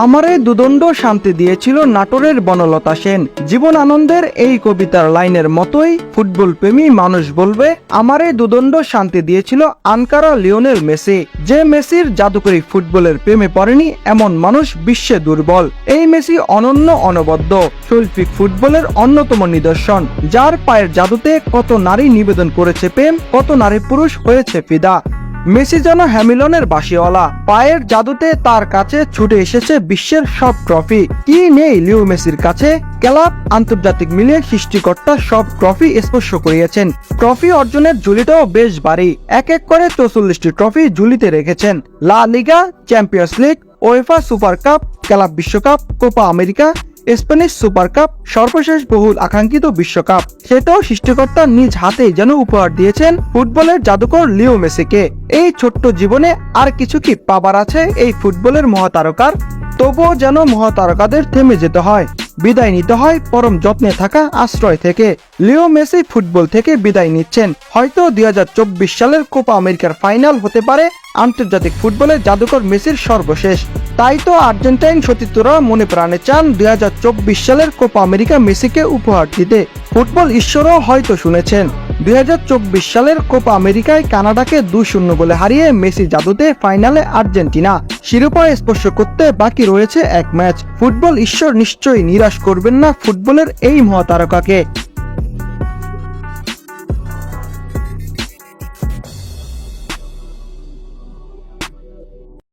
আমারে দুদণ্ড শান্তি দিয়েছিল নাটোরের বনলতা সেন। জীবন আনন্দের এই কবিতার লাইনের মতোই ফুটবল প্রেমী মানুষ বলবে, আমারে দুদণ্ড শান্তি দিয়েছিল আনকারা লিওনেল মেসি। যে মেসির জাদুকরী ফুটবলের প্রেমে পড়েনি এমন মানুষ বিশ্বে দুর্বল। এই মেসি অনন্য, অনবদ্য, শৈল্পিক ফুটবলের অন্যতম নিদর্শন, যার পায়ের জাদুতে কত নারী নিবেদন করেছে প্রেম, কত নারী পুরুষ হয়েছে ফিদা। মেসি যেন হ্যামিলনের বাঁশিওয়ালা, পায়ের জাদুতে তার কাছে ছুটে এসেছে বিশ্বের সব ট্রফি। কি নেই লিও মেসির কাছে? ক্লাব, আন্তর্জাতিক মিলিয়ে সৃষ্টিকর্তা সব ট্রফি স্পর্শ করিয়েছেন। ট্রফি অর্জনের ঝুলিটাও বেশ ভারী, এক এক করে 44টি ট্রফি ঝুলিতে রেখেছেন। La Liga, Champions League, UEFA Super Cup, club বিশ্বকাপ, Copa America, Spanish Super Cup, সর্বশেষ বহুল আকাঙ্ক্ষিত বিশ্বকাপ, সেটাও সৃষ্টিকর্তা নিজ হাতেই যেন উপহার দিয়েছেন ফুটবলের জাদুকর লিও মেসিকে। এই ছোট্ট জীবনে আর কিছু কি পাবার আছে এই ফুটবলের মহাতারকার? তবুও যেন মহাতারকাদের থেমে যেতে হয়, বিদায় নিতে হয় পরম যত্নে থাকা আশ্রয় থেকে। লিও মেসি ফুটবল থেকে বিদায় নিচ্ছেন। হয়তো 2024 সালের কোপা আমেরিকার ফাইনাল হতে পারে আন্তর্জাতিক ফুটবলের জাদুকর মেসির সর্বশেষ। তাই তো আর্জেন্টাইন সতীর্থরা মনে প্রাণে চান 2024 সালের কোপা আমেরিকা মেসিকে উপহার দিতে। ফুটবল ঈশ্বরও হয়তো শুনেছেন। 2024 সালের কোপা আমেরিকায় কানাডাকে 2-0 গোলে হারিয়ে মেসি জাদুতে ফাইনালে আর্জেন্টিনা। শিরোপা স্পর্শ করতে বাকি রয়েছে এক ম্যাচ। ফুটবল ঈশ্বর নিশ্চয়ই নিরাশ করবেন না ফুটবলের এই মহাতারকাকে।